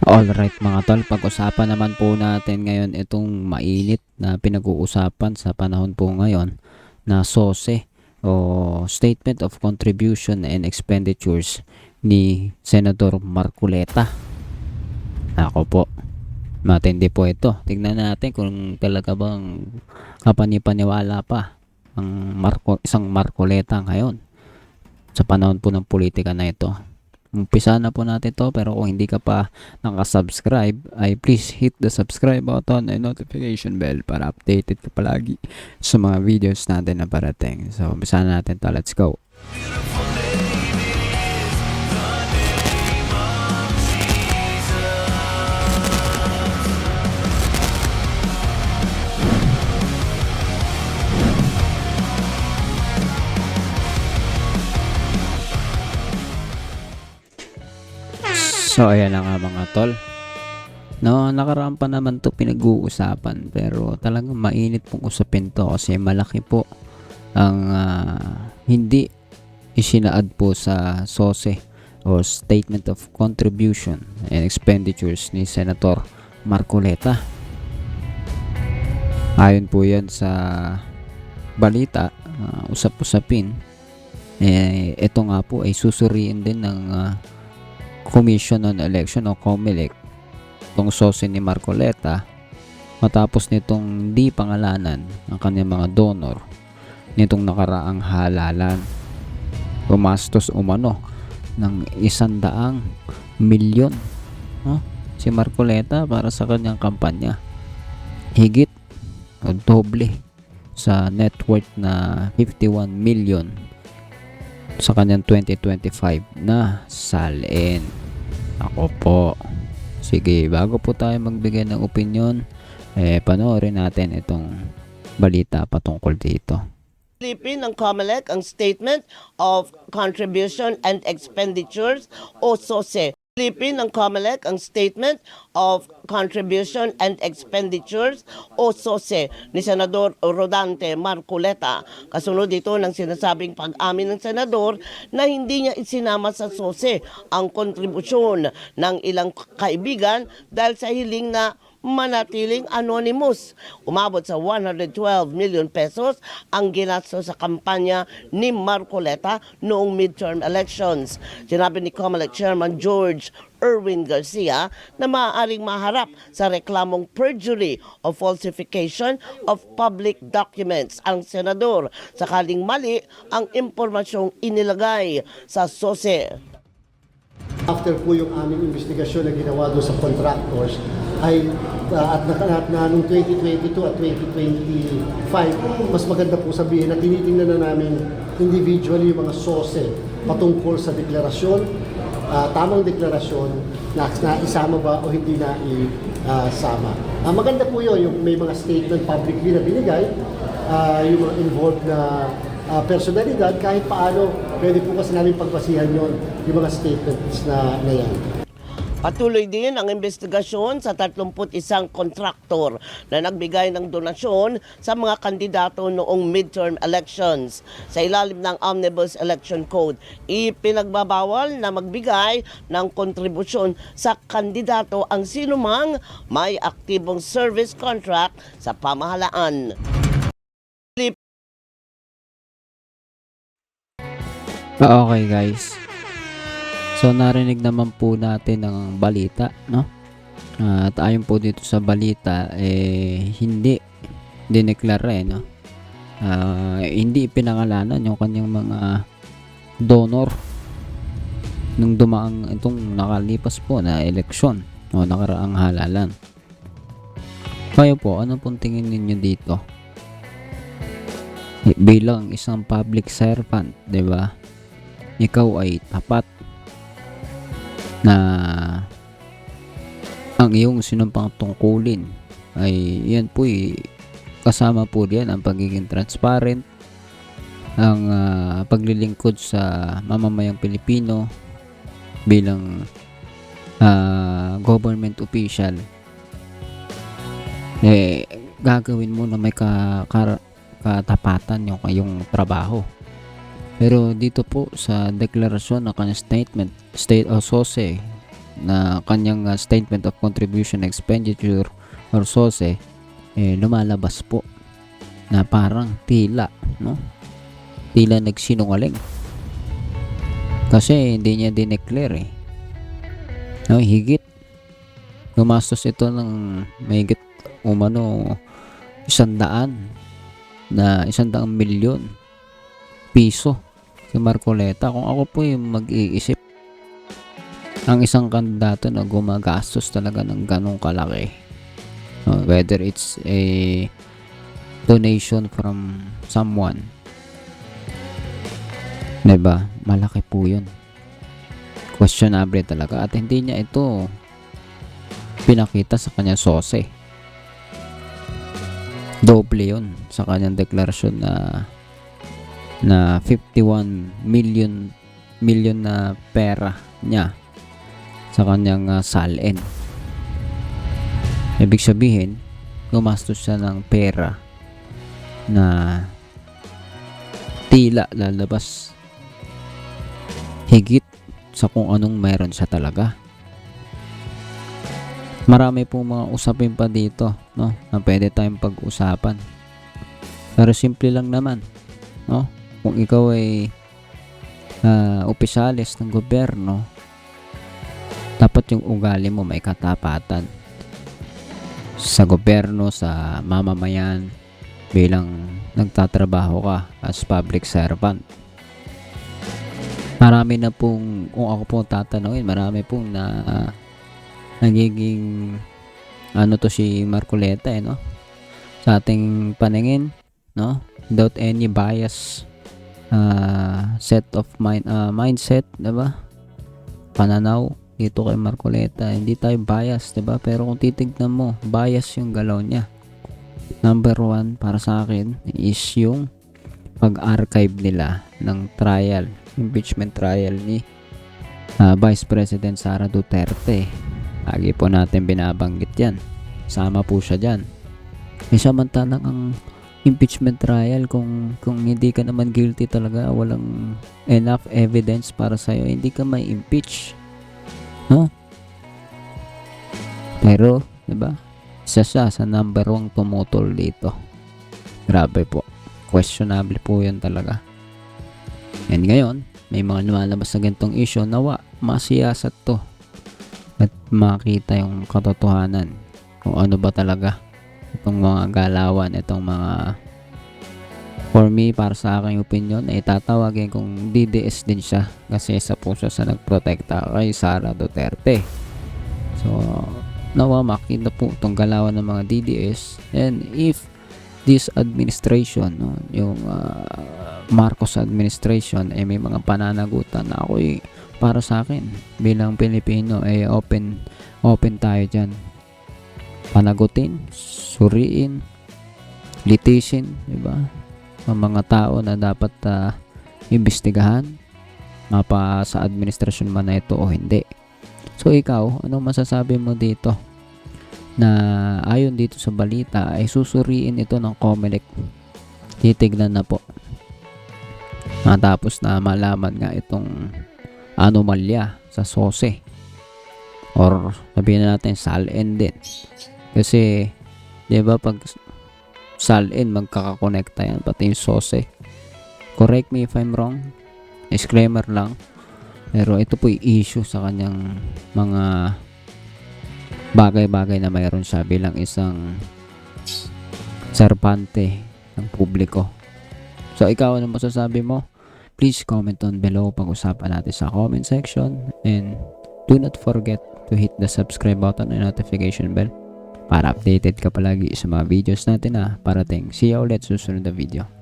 Alright mga tol, pag-usapan naman po natin ngayon itong mainit na pinag-uusapan sa panahon po ngayon na SOSE o Statement of Contribution and Expenditures ni Senador Marcoleta. Ako po, matindi po ito. Tingnan natin kung talaga bang kapanipaniwala pa ang isang Marcoleta ngayon sa panahon po ng politika na ito. Umpisa na po natin to, pero kung hindi ka pa nakasubscribe ay please hit the subscribe button and notification bell para updated ka palagi sa mga videos natin na parating. So umpisa na natin to, let's go. So ayan na nga mga tol. No, nakaraan pa naman to pinag-uusapan, pero talagang mainit pong usapin to kasi malaki po ang hindi isinaad po sa SOSE o Statement of Contribution and Expenditures ni Senator Marcoleta. Ayon po yan sa balita, usap-usapin, ito nga po ay susuriin din ng Commission on Election o COMELEC itong SOSE ni Marcoleta matapos nitong di pangalanan ang kanyang mga donor nitong nakaraang halalan. Gumastos umano ng 100 milyon si Marcoleta para sa kanyang kampanya, higit o doble sa net worth na 51 million sa kanyang 2025 na salin. Ako po. Sige, bago po tayo magbigay ng opinion, panoorin natin itong balita patungkol dito. Silipin ng COMELEC ang Statement of Contribution and Expenditures o SOSE. Silipin ng COMELEC ang Statement of Contribution and Expenditures o SOSE ni Senador Rodante Marcoleta. Kasunod dito ng sinasabing pag-amin ng senador na hindi niya isinama sa SOSE ang kontribusyon ng ilang kaibigan dahil sa hiling na manatiling anonymous. Umabot sa 112 million pesos ang ginastos sa kampanya ni Marcoleta noong midterm elections. Sinabi ni COMELEC Chairman George Erwin Garcia na maaaring maharap sa reklamong perjury o falsification of public documents ang senador sakaling mali ang impormasyong inilagay sa SOSE. After po yung aming investigasyon na ginawa doon sa contractors ay at noong 2022 at 2025, mas maganda po sabihin na tinitingnan na namin individually yung mga SOSE patungkol sa deklarasyon, tamang deklarasyon na isama ba o hindi na isama. Maganda po yun, yung may mga statement publicly na binigay, yung mga involved na personalidad, kahit paano pwede po kasi namin pagbasihan yon yung mga statements na yan. Patuloy din ang investigasyon sa 31 kontraktor na nagbigay ng donasyon sa mga kandidato noong midterm elections. Sa ilalim ng Omnibus Election Code, ipinagbabawal na magbigay ng kontribusyon sa kandidato ang sinumang may aktibong service contract sa pamahalaan. Okay guys, so narinig naman po natin ang balita, no? At ayon po dito sa balita, hindi dineklara, no? Hindi pinangalanan yung kanyang mga donor nung dumaang itong nakalipas po na eleksyon o nakaraang halalan. Kayo po, ano pong tingin ninyo dito? Bilang isang public servant, 'di ba? Ikaw ay tapat na ang iyong sinumpang tungkulin ay yan po kasama po diyan ang pagiging transparent, ang paglilingkod sa mamamayang Pilipino bilang government official. Gagawin mo na may katapatan yung trabaho. Pero dito po sa deklarasyon ng kanyang statement, State of SOSE na kanyang statement of contribution expenditure or SOSE, lumalabas po na parang tila nagsinungaling kasi hindi niya dineclare higit gumastos ito ng mahigit 100 milyon piso si Marcoleta. Kung ako po yung mag-iisip, ang isang kandidato na gumagastos talaga ng ganong kalaki, whether it's a donation from someone, diba, malaki po yun, questionable talaga, at hindi niya ito pinakita sa kanyang SOSE. Doble yun sa kanyang deklarasyon na 51 million na pera niya sa kanyang SALN. Ibig sabihin, gumastos siya ng pera na tila lalabas higit sa kung anong meron siya talaga. Marami pong mga usapin pa dito, na pwede tayong pag-usapan. Pero simple lang naman, kung ikaw ay opisyalis ng gobyerno, dapat yung ugali mo may katapatan sa gobyerno, sa mamamayan, bilang nagtatrabaho ka as public servant. Marami na pong, kung ako po tatanungin, marami pong nagiging to si Marcoleta sa ating paningin, without any bias set of mindset, diba, pananaw dito kay Marcoleta. Hindi tayo bias, diba, pero kung titignan mo, bias yung galaw niya. Number 1 para sa akin is yung pag-archive nila ng trial, impeachment trial ni Vice President Sara Duterte. Lagi po natin binabanggit yan, sama po siya dyan. Samantalang ang impeachment trial, kung hindi ka naman guilty talaga, walang enough evidence para sa'yo, hindi ka may impeach, pero diba, isa siya sa number 1 tumutol dito. Grabe po, questionable po yan talaga. And ngayon, may mga lumalabas na ganitong issue, nawa masiyasat to at makita yung katotohanan kung ano ba talaga itong mga galawan, itong mga, for me, para sa aking opinion, ay tatawagin kung DDS din siya, kasi isa po siya sa nagprotekta kay Sara Duterte. So nawa makita po itong galawan ng mga DDS. And if this administration, yung Marcos administration, ay may mga pananagutan na ako'y, para sa akin bilang Pilipino, ay open tayo dyan. Panagutin, suriin, litisin, diba, ang mga tao na dapat imbestigahan, mapa sa administrasyon man na ito o hindi. So ikaw, anong masasabi mo dito na ayon dito sa balita ay susuriin ito ng COMELEC? Titignan na po matapos na malaman nga itong anomalya sa SOSE, or sabihin na natin SALN din, kasi diba pag SALN magkakakonekta yan, pati yung SOSE. Correct me if I'm wrong, disclaimer lang, pero ito po yung issue sa kanyang mga bagay-bagay na mayroon siya bilang isang serbante ng publiko. So ikaw, ano masasabi mo? Please comment on below, pag-usapan natin sa comment section, and do not forget to hit the subscribe button and notification bell para updated ka palagi sa mga videos natin na parating. See you ulit susunod na video.